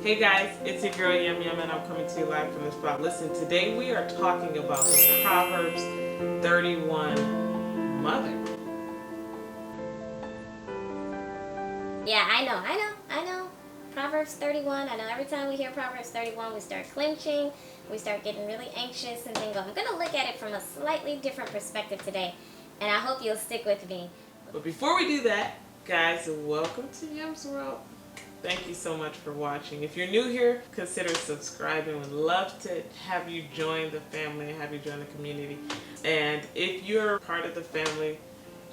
Hey guys, it's your girl Yem and I'm coming to you live from the spot. Listen, today we are talking about the Proverbs 31 mother. Yeah, I know. Proverbs 31, I know every time we hear Proverbs 31, we start clenching, we start getting really anxious and then go. I'm going to look at it from a slightly different perspective today, and I hope you'll stick with me. But before we do that, guys, welcome to YEM'S World. Thank you so much for watching. If you're new here, consider subscribing. Would love to have you join the family, have you join the community. And if you're part of the family,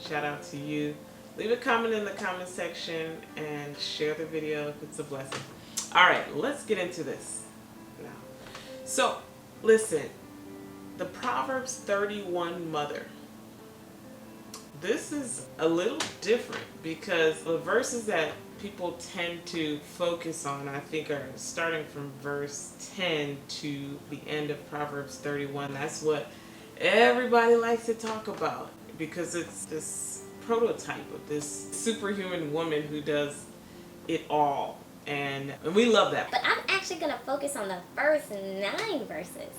shout out to you. Leave a comment in the comment section and share the video if it's a blessing. All right, let's get into this now. So, listen, the Proverbs 31 mother. This is a little different because the verses that people tend to focus on, I think, are starting from verse 10 to the end of Proverbs 31. That's what everybody likes to talk about because it's this prototype of this superhuman woman who does it all. And we love that. But I'm actually going to focus on the first 9 verses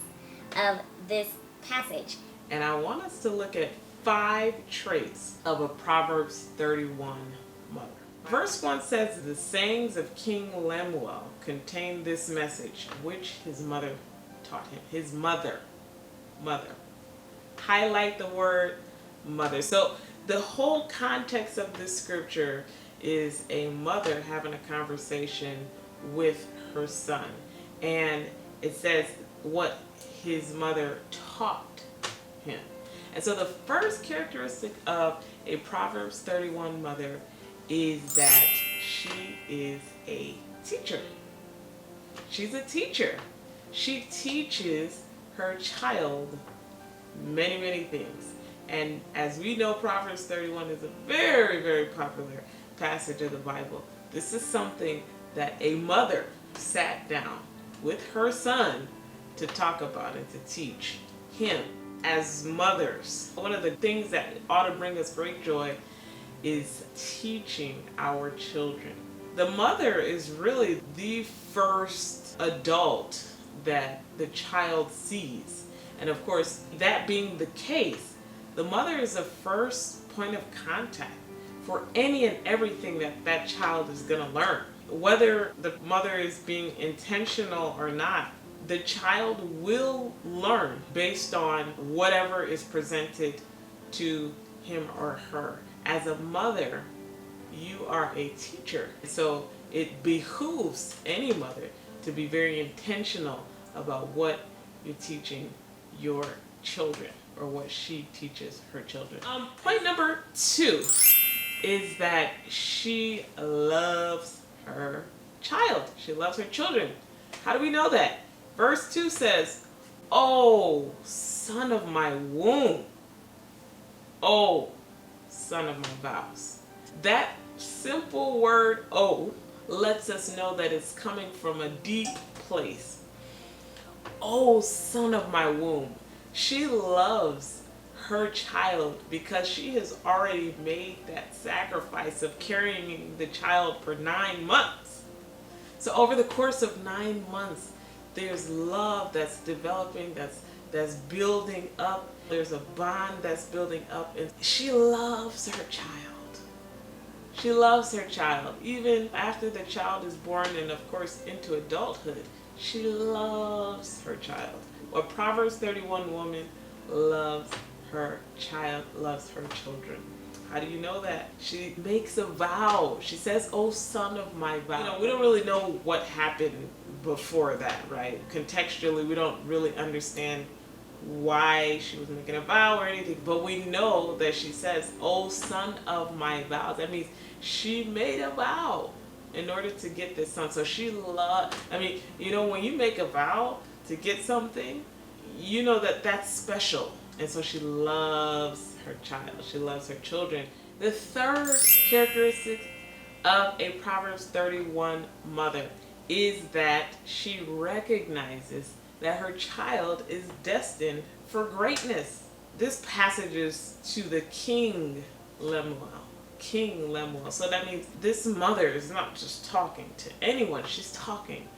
of this passage. And I want us to look at 5 traits of a Proverbs 31 mother. Verse 1 says, the sayings of King Lemuel contain this message, which his mother taught him. His mother. Highlight the word mother. So the whole context of this scripture is a mother having a conversation with her son. And it says what his mother taught him. And so the first characteristic of a Proverbs 31 mother is that she is a teacher. She's a teacher. She teaches her child many, many things. And as we know, Proverbs 31 is a very, very popular passage of the Bible. This is something that a mother sat down with her son to talk about and to teach him. As mothers, one of the things that ought to bring us great joy is teaching our children. The mother is really the first adult that the child sees. And of course, that being the case, the mother is the first point of contact for any and everything that that child is going to learn. Whether the mother is being intentional or not, the child will learn based on whatever is presented to him or her. As a mother, you are a teacher. So it behooves any mother to be very intentional about what you're teaching your children or what she teaches her children. Point number 2 is that she loves her child. She loves her children. How do we know that? Verse 2 says, "Oh, son of my womb. Oh, son of my vows." That simple word, "oh," lets us know that it's coming from a deep place. Oh, son of my womb. She loves her child because she has already made that sacrifice of carrying the child for 9 months. So over the course of 9 months, there's love that's developing, that's building up. There's a bond that's building up, and she loves her child. She loves her child. Even after the child is born and of course into adulthood, she loves her child. A Proverbs 31 woman loves her child, loves her children. How do you know that? She makes a vow. She says, "Oh, son of my vow." You know, we don't really know what happened before that, right? Contextually, we don't really understand why she was making a vow or anything, but we know that she says, "Oh, son of my vows." That means she made a vow in order to get this son. So she loved, when you make a vow to get something, you know that that's special. And so she loves her child. She loves her children. The third characteristic of a Proverbs 31 mother is that she recognizes that her child is destined for greatness. This passage is to the King Lemuel. So that means this mother is not just talking to anyone. She's talking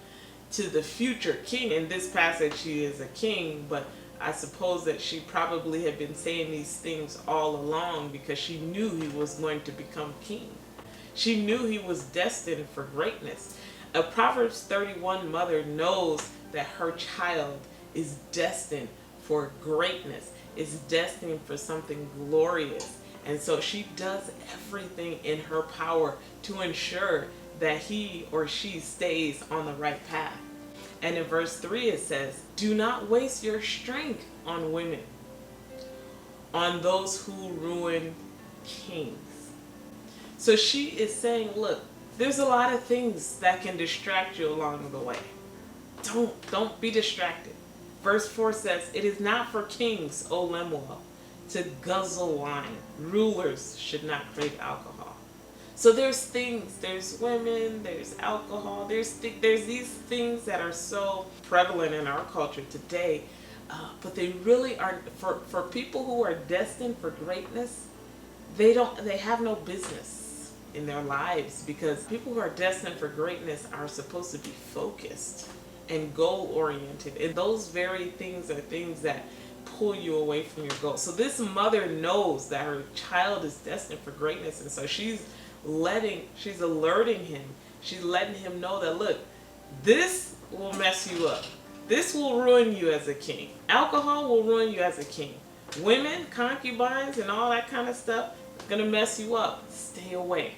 to the future king. In this passage, she is a king, but I suppose that she probably had been saying these things all along because she knew he was going to become king. She knew he was destined for greatness. A Proverbs 31 mother knows that her child is destined for greatness, is destined for something glorious. And so she does everything in her power to ensure that he or she stays on the right path. And in verse 3 it says, "Do not waste your strength on women, on those who ruin kings." So she is saying, look, there's a lot of things that can distract you along the way. Don't be distracted. Verse 4 says, "It is not for kings, O Lemuel, to guzzle wine. Rulers should not crave alcohol." So there's things, there's women, there's alcohol, there's these things that are so prevalent in our culture today, but they really are, for people who are destined for greatness, they have no business in their lives, because people who are destined for greatness are supposed to be focused and goal oriented, and those very things are things that pull you away from your goal. So this mother knows that her child is destined for greatness, and so she's alerting him, she's letting him know that, look, this will mess you up, this will ruin you as a king, alcohol will ruin you as a king, women, concubines, and all that kind of stuff gonna mess you up. Stay away,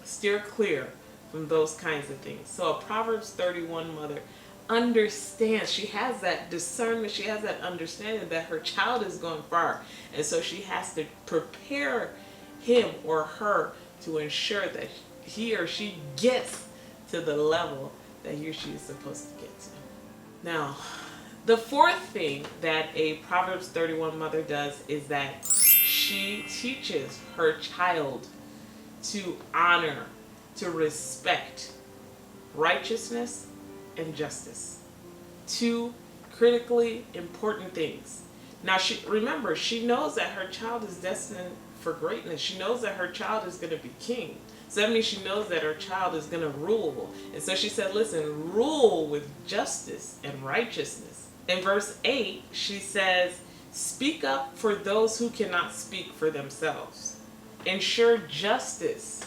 steer clear from those kinds of things. So a Proverbs 31 mother understands, she has that discernment, she has that understanding that her child is going far, and so she has to prepare him or her to ensure that he or she gets to the level that he or she is supposed to get to. Now, the fourth thing that a Proverbs 31 mother does is that she teaches her child to honor, to respect righteousness and justice. Two critically important things. Now, she knows that her child is destined for greatness. She knows that her child is going to be king. So that means she knows that her child is going to rule. And so she said, listen, rule with justice and righteousness. In verse 8, she says, "Speak up for those who cannot speak for themselves. Ensure justice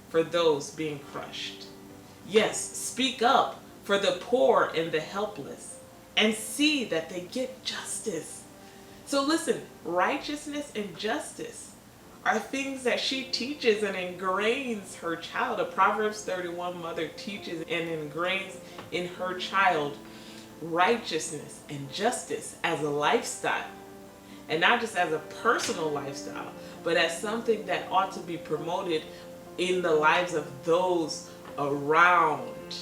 for those being crushed." Yes, speak up for the poor and the helpless, and see that they get justice. So listen, righteousness and justice are things that she teaches and ingrains her child. A Proverbs 31 mother teaches and ingrains in her child righteousness and justice as a lifestyle. And not just as a personal lifestyle, but as something that ought to be promoted in the lives of those around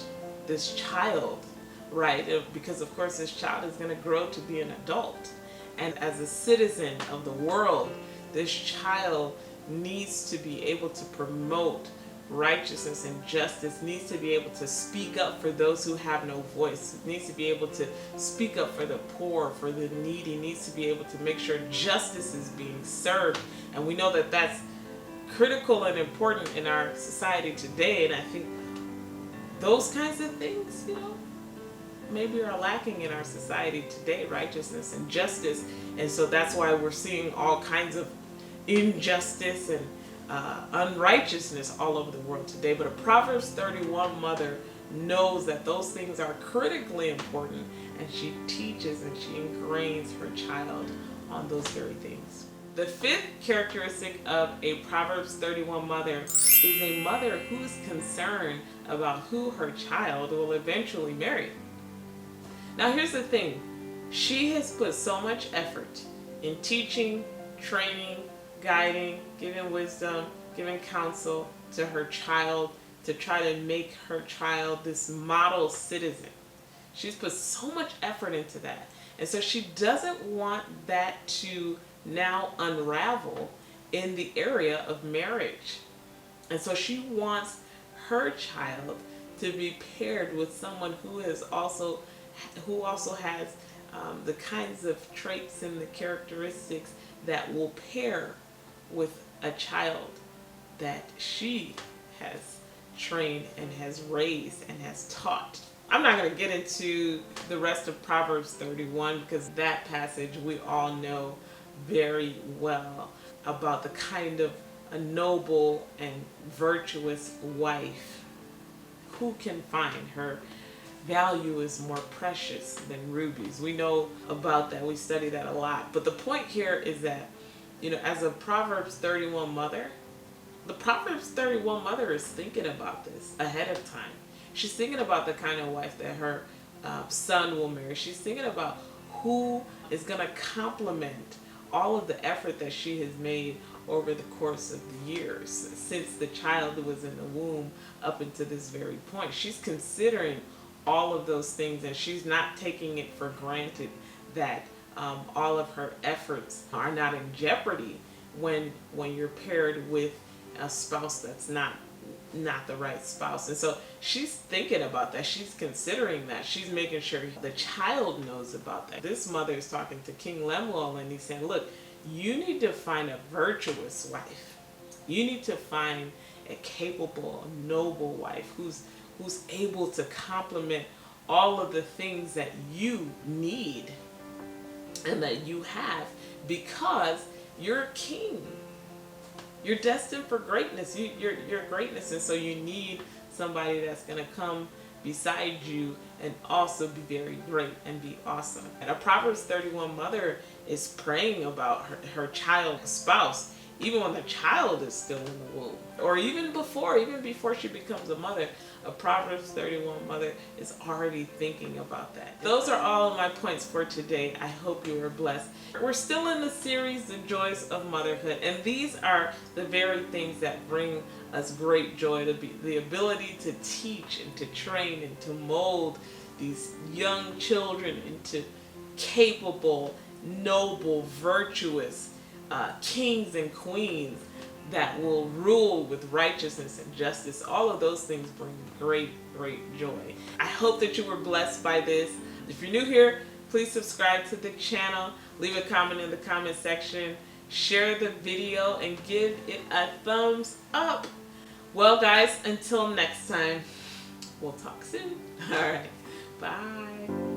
this child, right? Because of course this child is going to grow to be an adult. And as a citizen of the world, this child needs to be able to promote righteousness and justice, needs to be able to speak up for those who have no voice, needs to be able to speak up for the poor, for the needy, needs to be able to make sure justice is being served. And we know that that's critical and important in our society today. And I think those kinds of things, maybe are lacking in our society today, righteousness and justice. And so that's why we're seeing all kinds of injustice and unrighteousness all over the world today. But a Proverbs 31 mother knows that those things are critically important, and she teaches and she ingrains her child on those very things. The fifth characteristic of a Proverbs 31 mother is a mother who's concerned about who her child will eventually marry. Now here's the thing, she has put so much effort in teaching, training, guiding, giving wisdom, giving counsel to her child to try to make her child this model citizen. She's put so much effort into that. And so she doesn't want that to now unravel in the area of marriage. And so she wants her child to be paired with someone who also has the kinds of traits and the characteristics that will pair with a child that she has trained and has raised and has taught I'm not going to get into the rest of Proverbs 31 because that passage we all know very well about the kind of a noble and virtuous wife. Who can find her value is more precious than rubies? We know about that. We study that a lot. But the point here is that, as a Proverbs 31 mother, the Proverbs 31 mother is thinking about this ahead of time. She's thinking about the kind of wife that her son will marry. She's thinking about who is going to complement all of the effort that she has made over the course of the years since the child was in the womb up until this very point. She's considering all of those things, and she's not taking it for granted that all of her efforts are not in jeopardy when you're paired with a spouse that's not the right spouse. And so she's thinking about that. She's considering that. She's making sure the child knows about that. This mother is talking to King Lemuel, and he's saying, look, you need to find a virtuous wife. You need to find a capable, noble wife who's able to complement all of the things that you need and that you have, because you're a king. You're destined for greatness. You're greatness, and so you need somebody that's going to come beside you and also be very great and be awesome. And a Proverbs 31 mother is praying about her child's spouse, even when the child is still in the womb, or even before she becomes a mother. A Proverbs 31 mother is already thinking about that. Those are all of my points for today. I hope you were blessed. We're still in the series, The Joys of Motherhood, and these are the very things that bring us great joy, the ability to teach and to train and to mold these young children into capable, noble, virtuous kings and queens that will rule with righteousness and justice. All of those things bring great joy. I hope that you were blessed by this. If you're new here, please subscribe to the channel, leave a comment in the comment section, share the video, and give it a thumbs up. Well guys, until next time, we'll talk soon. All right, bye.